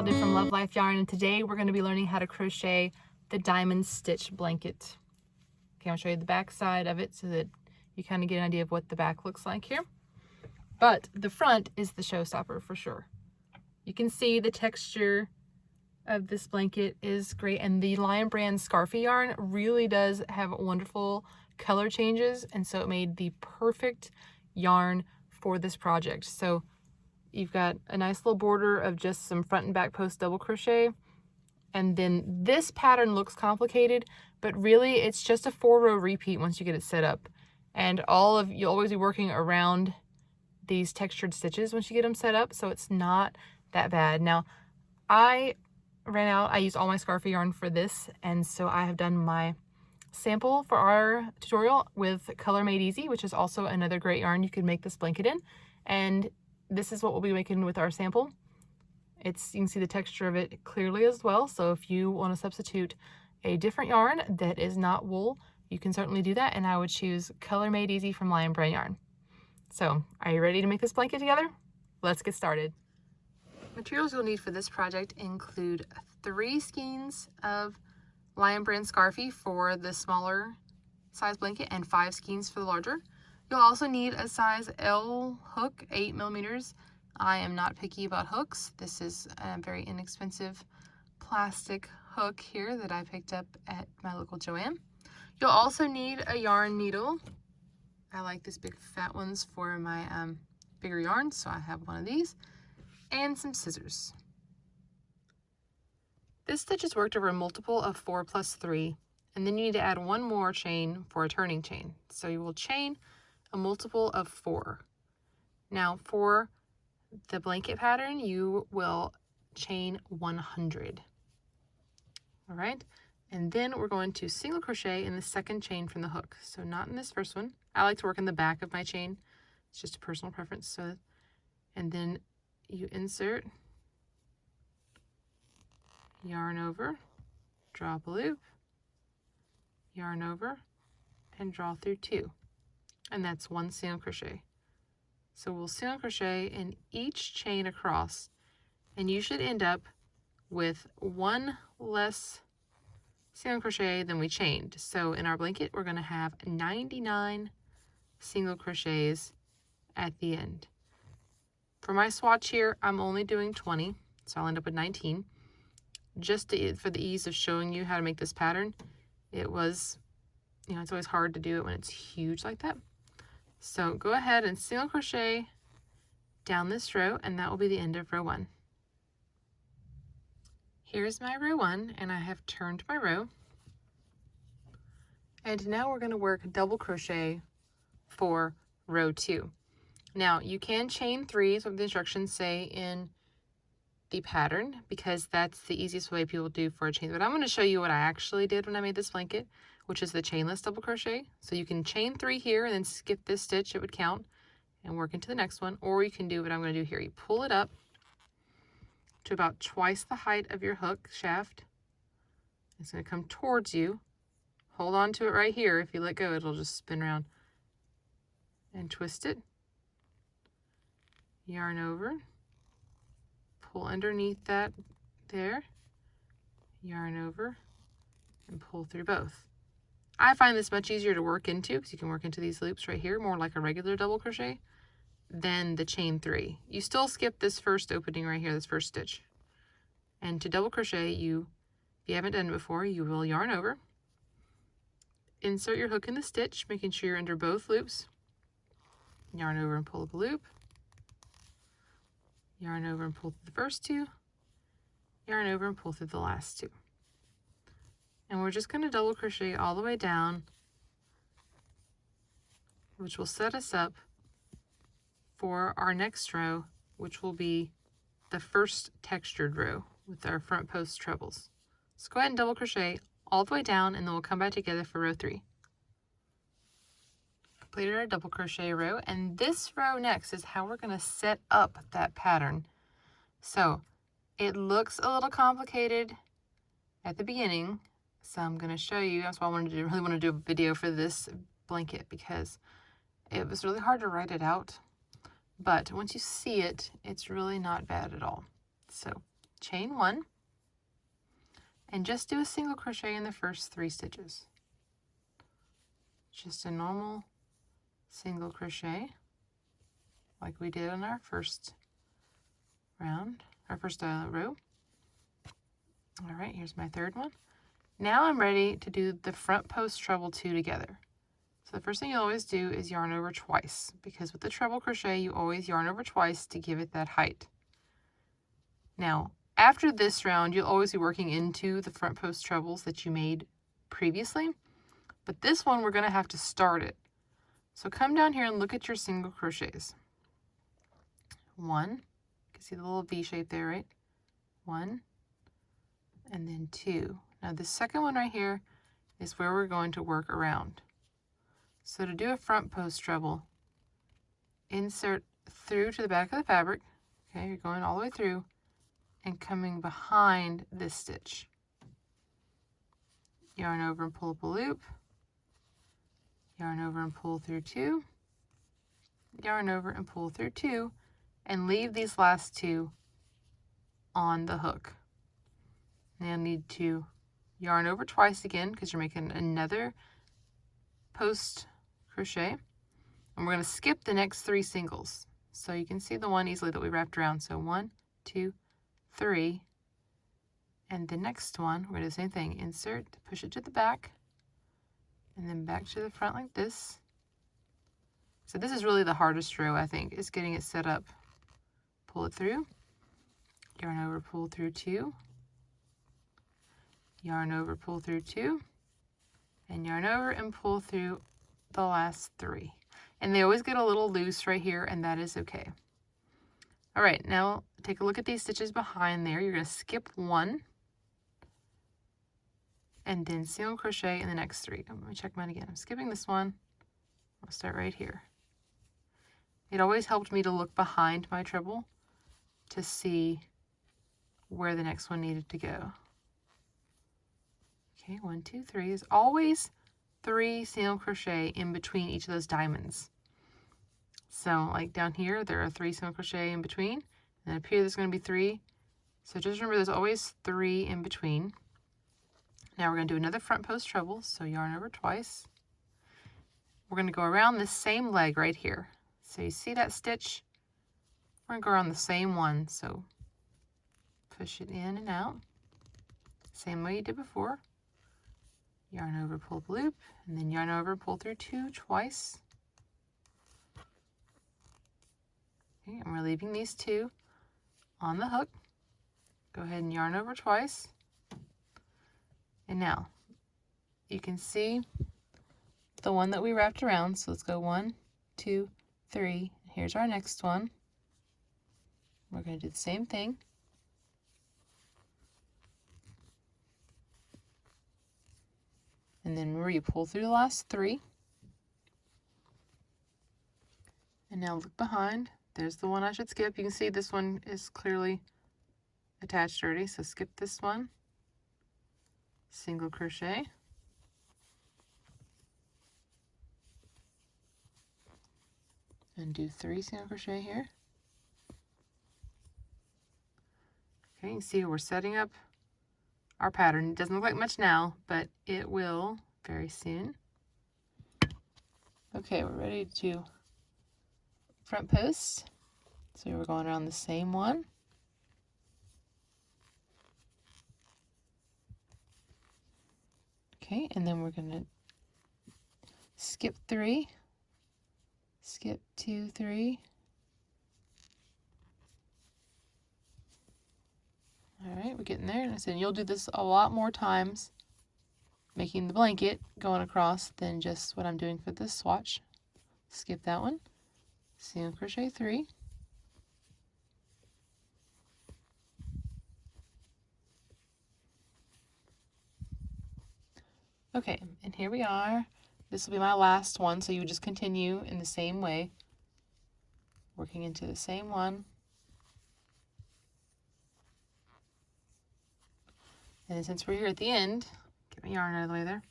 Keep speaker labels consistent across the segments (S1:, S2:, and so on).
S1: Untitled from Love Life Yarn, and today we're going to be learning how to crochet the diamond stitch blanket. Okay, I'll show you the back side of it so that you kind of get an idea of what the back looks like here. But the front is the showstopper for sure. You can see the texture of this blanket is great, and the Lion Brand Scarfy yarn really does have wonderful color changes, and so it made the perfect yarn for this project. So you've got a nice little border of just some front and back post double crochet, and then this pattern looks complicated, but really it's just a 4-row repeat once you get it set up, and you'll always be working around these textured stitches once you get them set up, so it's not that bad. Now I used all my Scarfy yarn for this, and so I have done my sample for our tutorial with Color Made Easy, which is also another great yarn you could make this blanket in, and this is what we'll be making with our sample. You can see the texture of it clearly as well, so if you want to substitute a different yarn that is not wool, you can certainly do that, and I would choose Color Made Easy from Lion Brand yarn. So, are you ready to make this blanket together? Let's get started. Materials you'll need for this project include 3 skeins of Lion Brand Scarfy for the smaller size blanket and 5 skeins for the larger. You'll also need a size L hook, 8mm. I am not picky about hooks. This is a very inexpensive plastic hook here that I picked up at my local Joann. You'll also need a yarn needle. I like these big fat ones for my bigger yarns, so I have one of these. And some scissors. This stitch is worked over a multiple of 4 plus 3, and then you need to add 1 more chain for a turning chain. So you will chain a multiple of 4. Now for the blanket pattern, you will chain 100. All right, and then we're going to single crochet in the second chain from the hook. So not in this first one. I like to work in the back of my chain. It's just a personal preference. So, and then you insert, yarn over, drop a loop, yarn over, and draw through 2. And that's 1 single crochet. So we'll single crochet in each chain across, and you should end up with 1 less single crochet than we chained. So in our blanket, we're going to have 99 single crochets at the end. For my swatch here, I'm only doing 20, so I'll end up with 19. Just for the ease of showing you how to make this pattern, it was, it's always hard to do it when it's huge like that. So go ahead and single crochet down this row, and that will be the end of row 1. Here's my row 1, and I have turned my row. And now we're going to work double crochet for row 2. Now, you can chain 3, is what the instructions say in the pattern, because that's the easiest way people do for a chain. But I'm going to show you what I actually did when I made this blanket, which is the chainless double crochet. So you can chain 3 here and then skip this stitch, it would count, and work into the next one. Or you can do what I'm going to do here. You pull it up to about twice the height of your hook shaft. It's going to come towards you. Hold on to it right here. If you let go, it'll just spin around. And twist it. Yarn over, pull underneath that there, yarn over, and pull through both. I find this much easier to work into, because you can work into these loops right here, more like a regular double crochet, than the chain 3. You still skip this first opening right here, this first stitch. And to double crochet, if you haven't done it before, you will yarn over, insert your hook in the stitch, making sure you're under both loops, yarn over and pull up a loop, yarn over and pull through the first 2, yarn over and pull through the last 2. And we're just going to double crochet all the way down, which will set us up for our next row, which will be the first textured row with our front post trebles. So go ahead and double crochet all the way down, and then we'll come back together for row 3. Completed our double crochet row, and this row next is how we're going to set up that pattern. So it looks a little complicated at the beginning, so I'm going to show you. That's why I really want to do a video for this blanket, because it was really hard to write it out, but once you see it, it's really not bad at all. So chain 1 and just do a single crochet in the first 3 stitches. Just a normal single crochet like we did on our first round, our first row. All right, here's my third one. Now I'm ready to do the front post treble 2 together. So the first thing you always do is yarn over twice, because with the treble crochet you always yarn over twice to give it that height. Now after this round you'll always be working into the front post trebles that you made previously, but this one we're going to have to start it. So come down here and look at your single crochets. 1, you can see the little V shape there, right? 1 and then 2. Now the second one right here is where we're going to work around. So to do a front post treble, insert through to the back of the fabric. Okay, you're going all the way through and coming behind this stitch. Yarn over and pull up a loop. Yarn over and pull through 2. Yarn over and pull through 2 and leave these last 2 on the hook. Now need to yarn over twice again because you're making another post crochet, and we're going to skip the next 3 singles so you can see the one easily that we wrapped around. So 1, 2, 3, and the next one we're going to do the same thing. Insert, push it to the back, and then back to the front like this. So this is really the hardest row, I think, is getting it set up. Pull it through, yarn over, pull through 2, yarn over, pull through 2, and yarn over and pull through the last 3. And they always get a little loose right here, and that is okay. All right, now take a look at these stitches behind there. You're going to skip 1 and then single crochet in the next 3. Let me check mine again. I'm skipping this one. I'll start right here. It always helped me to look behind my treble to see where the next one needed to go. Okay, 1, 2, 3. There's always 3 single crochet in between each of those diamonds. So like down here, there are 3 single crochet in between, and then up here there's going to be 3. So just remember there's always 3 in between. Now we're going to do another front post treble, so yarn over twice. We're going to go around this same leg right here. So you see that stitch? We're going to go around the same one, so push it in and out. Same way you did before. Yarn over, pull up a loop, and then yarn over, pull through 2 twice. Okay, and we're leaving these 2 on the hook. Go ahead and yarn over twice. And now you can see the one that we wrapped around. So let's go 1, 2, 3. Here's our next one. We're going to do the same thing. And then remember, you pull through the last 3. And now look behind. There's the one I should skip. You can see this one is clearly attached already, so skip this one. Single crochet. And do 3 single crochet here. Okay, you can see we're setting up our pattern. It doesn't look like much now, but it will very soon. Okay, we're ready to front post. So we're going around the same one. Okay, and then we're going to skip 3, skip 2, 3. All right, we're getting there. And I said you'll do this a lot more times, making the blanket going across than just what I'm doing for this swatch. Skip that one, single crochet 3. Okay, and here we are. This will be my last one, so you would just continue in the same way, working into the same one. And then since we're here at the end, get my yarn out of the way there.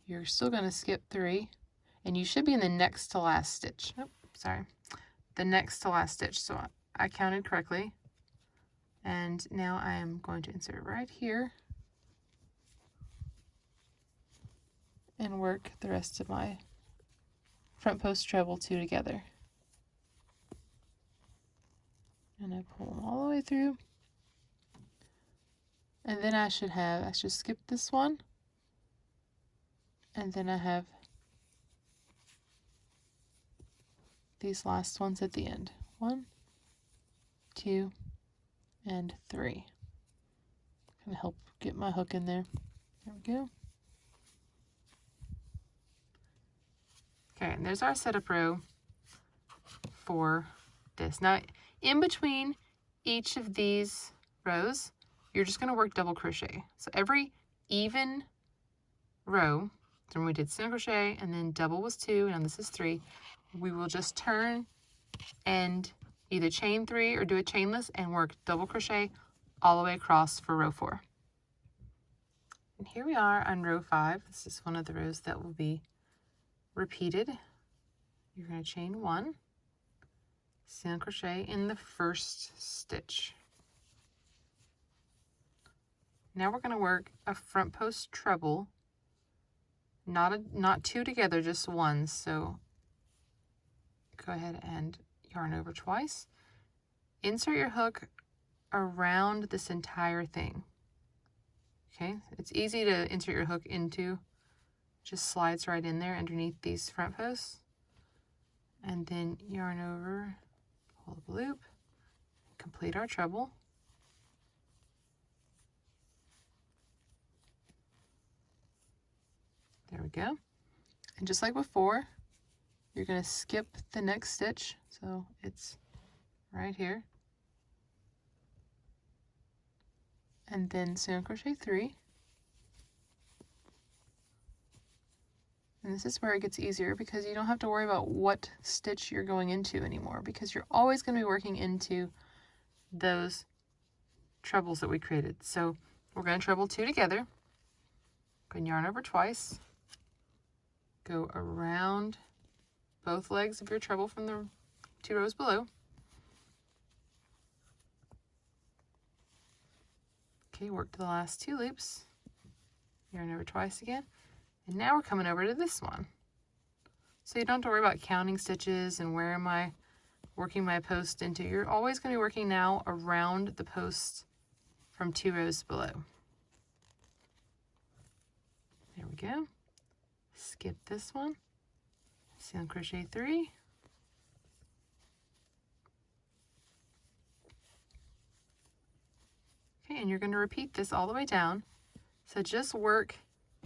S1: You're still going to skip 3, and you should be in the next to last stitch. Oh, sorry. The next to last stitch. So I counted correctly. And now I am going to insert right here and work the rest of my front post treble 2 together. And I pull them all the way through. And then I should skip this one. And then I have these last ones at the end. 1, 2, and 3. Gonna help get my hook in there. There we go. Okay, and there's our setup row for this. Now, in between each of these rows, you're just gonna work double crochet. So every even row, so when we did single crochet and then double was 2, and this is 3, we will just turn and either chain 3 or do a chainless and work double crochet all the way across for row 4. And here we are on row 5. This is one of the rows that will be repeated. You're going to chain 1, single crochet in the first stitch. Now we're going to work a front post treble, not 2 together, just 1. So go ahead and yarn over twice. Insert your hook around this entire thing. Okay, it's easy to insert your hook into, just slides right in there underneath these front posts. And then yarn over, pull up a loop, complete our treble. There we go. And just like before, you're going to skip the next stitch. So it's right here. And then single crochet 3. And this is where it gets easier because you don't have to worry about what stitch you're going into anymore, because you're always going to be working into those trebles that we created. So we're going to treble 2 together. Go and yarn over twice. Go around both legs of your treble from the 2 rows below. Okay, work to the last 2 loops. Yarn over twice again. And now we're coming over to this one. So you don't have to worry about counting stitches and where am I working my post into. You're always going to be working now around the post from 2 rows below. There we go. Skip this one. Single crochet 3. Okay, and you're going to repeat this all the way down. So just work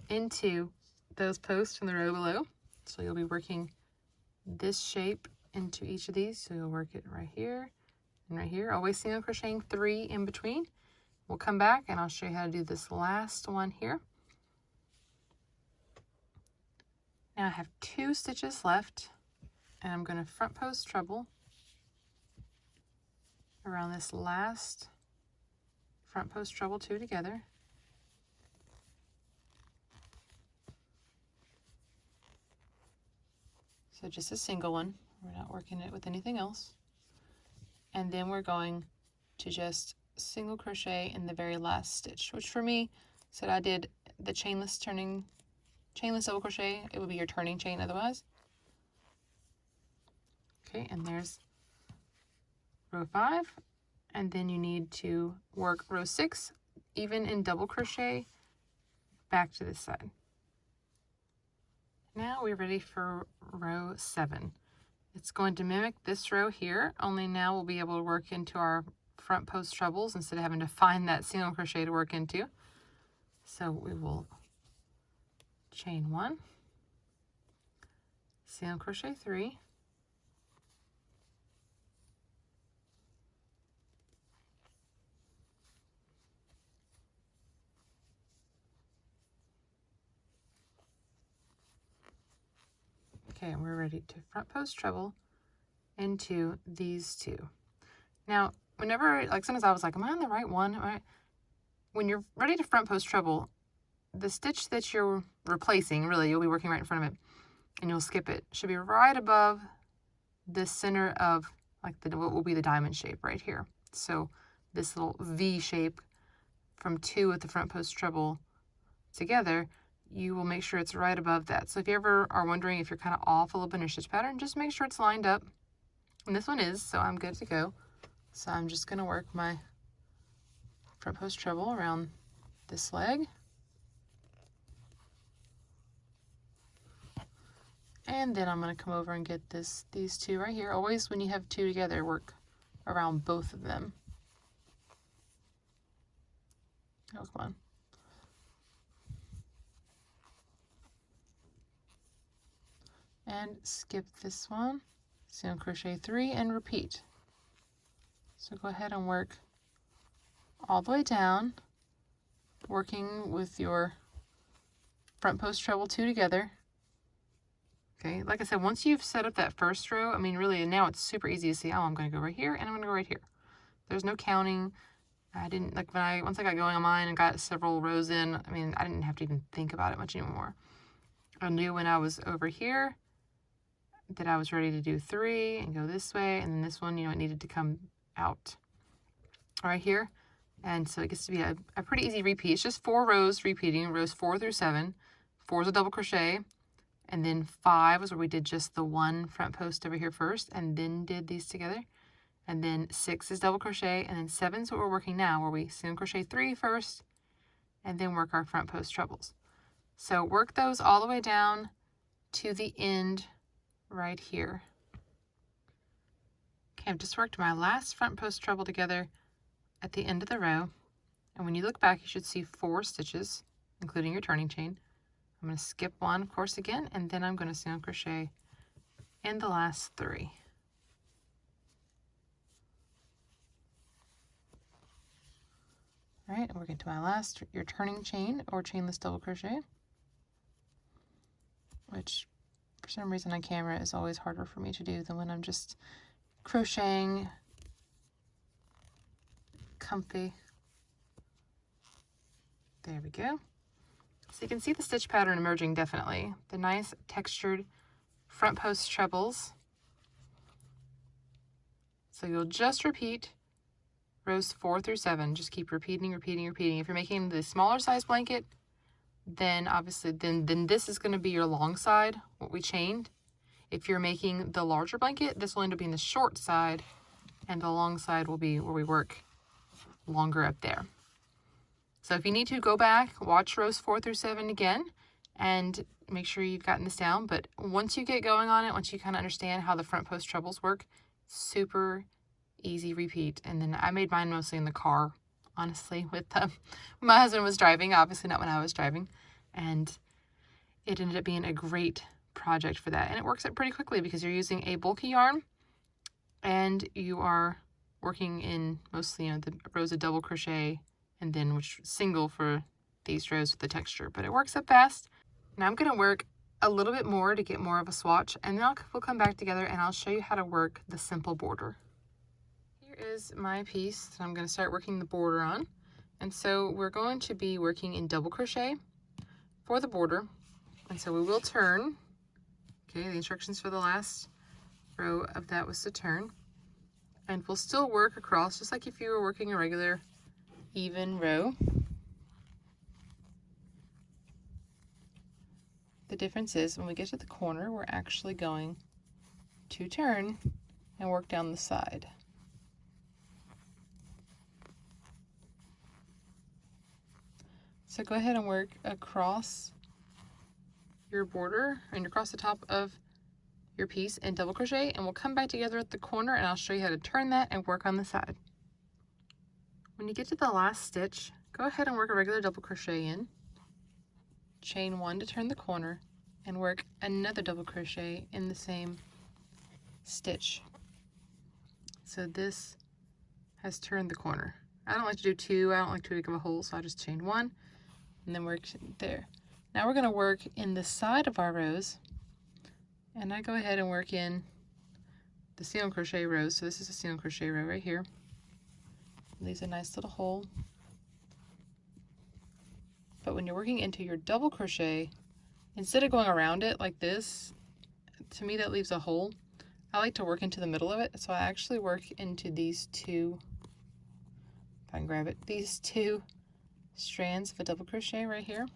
S1: into those posts from the row below. So you'll be working this shape into each of these. So you'll work it right here and right here. Always single crocheting 3 in between. We'll come back and I'll show you how to do this last one here. Now I have 2 stitches left, and I'm going to front post treble around this last front post treble 2 together. So just a single one. We're not working it with anything else. And then we're going to just single crochet in the very last stitch, which for me said I did the chainless double crochet. It would be your turning chain otherwise. Okay, and there's row 5, and then you need to work row 6 even in double crochet back to this side. Now we're ready for row 7. It's going to mimic this row here, only now we'll be able to work into our front post trebles instead of having to find that single crochet to work into. So we will chain 1, single crochet 3, okay, and we're ready to front post treble into these 2. Now, whenever, like sometimes I was like, am I on the right one? When you're ready to front post treble, the stitch that you're replacing, really, you'll be working right in front of it, and you'll skip it, should be right above the center of like what will be the diamond shape right here. So this little V shape from 2 with the front post treble together, you will make sure it's right above that. So if you ever are wondering if you're kind of off a little bit in your stitch pattern, just make sure it's lined up. And this one is, so I'm good to go. So I'm just going to work my front post treble around this leg. And then I'm going to come over and get these 2 right here. Always when you have 2 together, work around both of them. Oh, come on. And skip this one, single crochet 3 and repeat. So go ahead and work all the way down, working with your front post treble 2 together. Okay, like I said, once you've set up that first row, I mean, really now it's super easy to see, oh, I'm going to go right here and I'm going to go right here. There's no counting. I didn't, like once I got going on mine and got several rows in, I mean, I didn't have to even think about it much anymore. I knew when I was over here that I was ready to do 3 and go this way, and then this one, you know, it needed to come out right here. And so it gets to be a pretty easy repeat. It's just 4 rows repeating, rows 4 through 7. 4 is a double crochet, and then 5 was where we did just the 1 front post over here first, and then did these together. And then 6 is double crochet, and then 7 is what we're working now, where we single crochet 3 first, and then work our front post trebles. So work those all the way down to the end right here. Okay, I've just worked my last front post treble together at the end of the row, and when you look back, you should see 4 stitches, including your turning chain. I'm going to skip 1, of course, again, and then I'm going to single crochet in the last 3. All right, and we're getting to my last, your turning chain or chainless double crochet, which for some reason on camera is always harder for me to do than when I'm just crocheting comfy. There we go. So you can see the stitch pattern emerging definitely. The nice textured front post trebles. So you'll just repeat rows 4 through 7. Just keep repeating, repeating, repeating. If you're making the smaller size blanket, then obviously then this is going to be your long side, what we chained. If you're making the larger blanket, this will end up being the short side, and the long side will be where we work longer up there. So if you need to, go back, watch rows 4 through 7 again, and make sure you've gotten this down. But once you get going on it, once you kind of understand how the front post trebles work, super easy repeat. And then I made mine mostly in the car, honestly, with my husband was driving, obviously not when I was driving, and it ended up being a great project for that. And it works out pretty quickly because you're using a bulky yarn and you are working in mostly, you know, the rows of double crochet and then which single for these rows with the texture, but it works up fast. Now I'm going to work a little bit more to get more of a swatch, and then we'll come back together and I'll show you how to work the simple border. Here is my piece that I'm going to start working the border on. And so we're going to be working in double crochet for the border. And so we will turn. Okay, the instructions for the last row of that was to turn. And we'll still work across just like if you were working a regular even row. The difference is when we get to the corner, we're actually going to turn and work down the side. So go ahead and work across your border and across the top of your piece in double crochet, and we'll come back together at the corner and I'll show you how to turn that and work on the side. When you get to the last stitch, go ahead and work a regular double crochet in, chain 1 to turn the corner, and work another double crochet in the same stitch. So this has turned the corner. I don't like to do 2, I don't like too big of a hole, so I just chain 1 and then work there. Now we're going to work in the side of our rows, and I go ahead and work in the single crochet rows. So this is a single crochet row right here. Leaves a nice little hole. But when you're working into your double crochet, instead of going around it like this, to me that leaves a hole. I like to work into the middle of it, so I actually work into these two, if I can grab it, these two strands of a double crochet right here.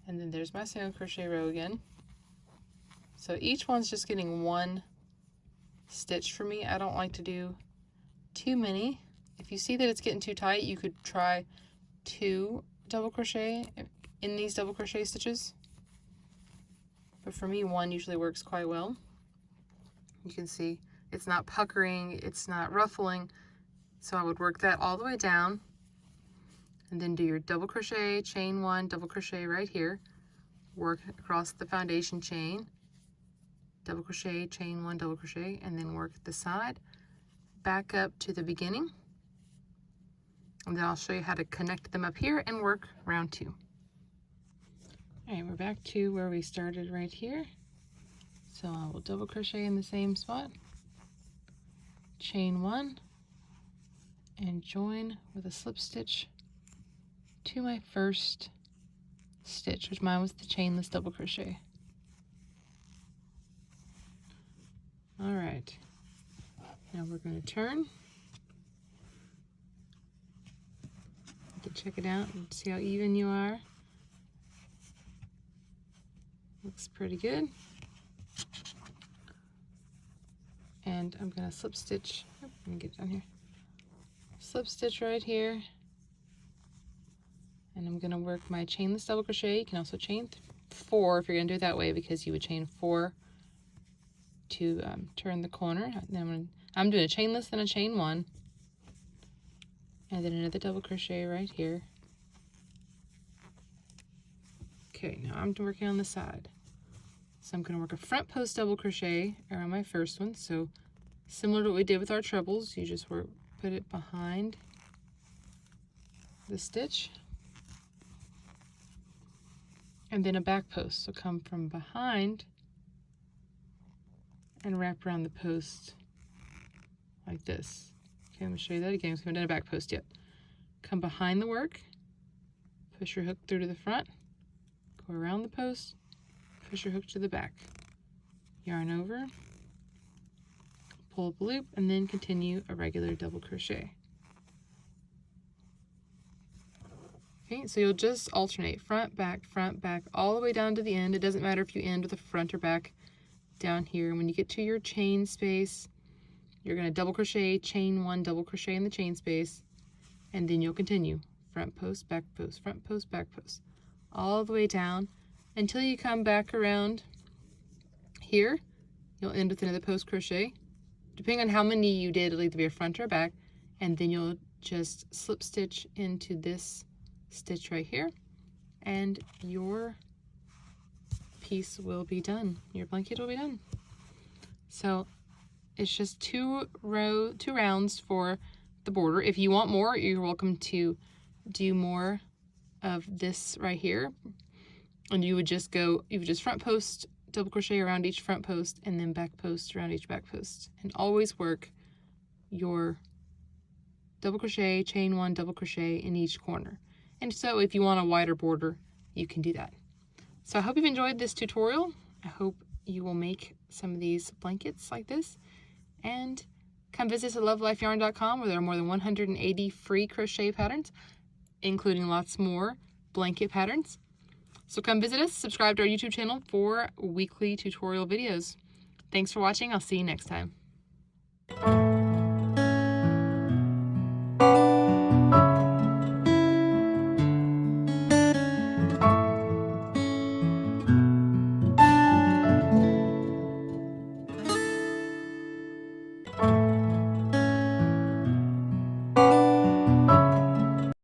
S1: And then there's my single crochet row again. So each one's just getting one stitch for me. I don't like to do too many. If you see that it's getting too tight, you could try 2 double crochet in these double crochet stitches. But for me, 1 usually works quite well. You can see it's not puckering, it's not ruffling. So I would work that all the way down and then do your double crochet, chain 1, double crochet right here, work across the foundation chain, double crochet, chain 1, double crochet, and then work the side back up to the beginning. And then I'll show you how to connect them up here and work round 2. All right, we're back to where we started right here. So I will double crochet in the same spot, chain 1, and join with a slip stitch to my first stitch, which mine was the chainless double crochet. All right, now we're going to turn. You can check it out and see how even you are. Looks pretty good. And I'm going to slip stitch. Let me get down here. Slip stitch right here. And I'm going to work my chainless double crochet. You can also chain 4 if you're going to do it that way, because you would chain 4 to turn the corner. Then I'm doing a chainless, then a chain 1, and then another double crochet right here. Okay, now I'm working on the side. So I'm going to work a front post double crochet around my first one. So similar to what we did with our trebles, you just put it behind the stitch. And then a back post. So come from behind and wrap around the post like this. Okay, I'm going to show you that again because we haven't done a back post yet. Come behind the work, push your hook through to the front, go around the post, push your hook to the back, yarn over, pull up a loop, and then continue a regular double crochet. Okay, so you'll just alternate front, back, all the way down to the end. It doesn't matter if you end with a front or back down here. And when you get to your chain space, you're going to double crochet, chain 1, double crochet in the chain space, and then you'll continue front post, back post, front post, back post, all the way down until you come back around here. You'll end with another post crochet. Depending on how many you did, it'll either be a front or a back, and then you'll just slip stitch into this stitch right here, and your piece will be done. Your blanket will be done. So it's just 2 rounds for the border. If you want more, you're welcome to do more of this right here. And you would just front post, double crochet around each front post, and then back post around each back post. And always work your double crochet, chain 1, double crochet in each corner. And so if you want a wider border, you can do that. So I hope you've enjoyed this tutorial. I hope you will make some of these blankets like this. And come visit us at love.life.yarn.com, where there are more than 180 free crochet patterns, including lots more blanket patterns. So come visit us, subscribe to our YouTube channel for weekly tutorial videos. Thanks for watching. I'll see you next time.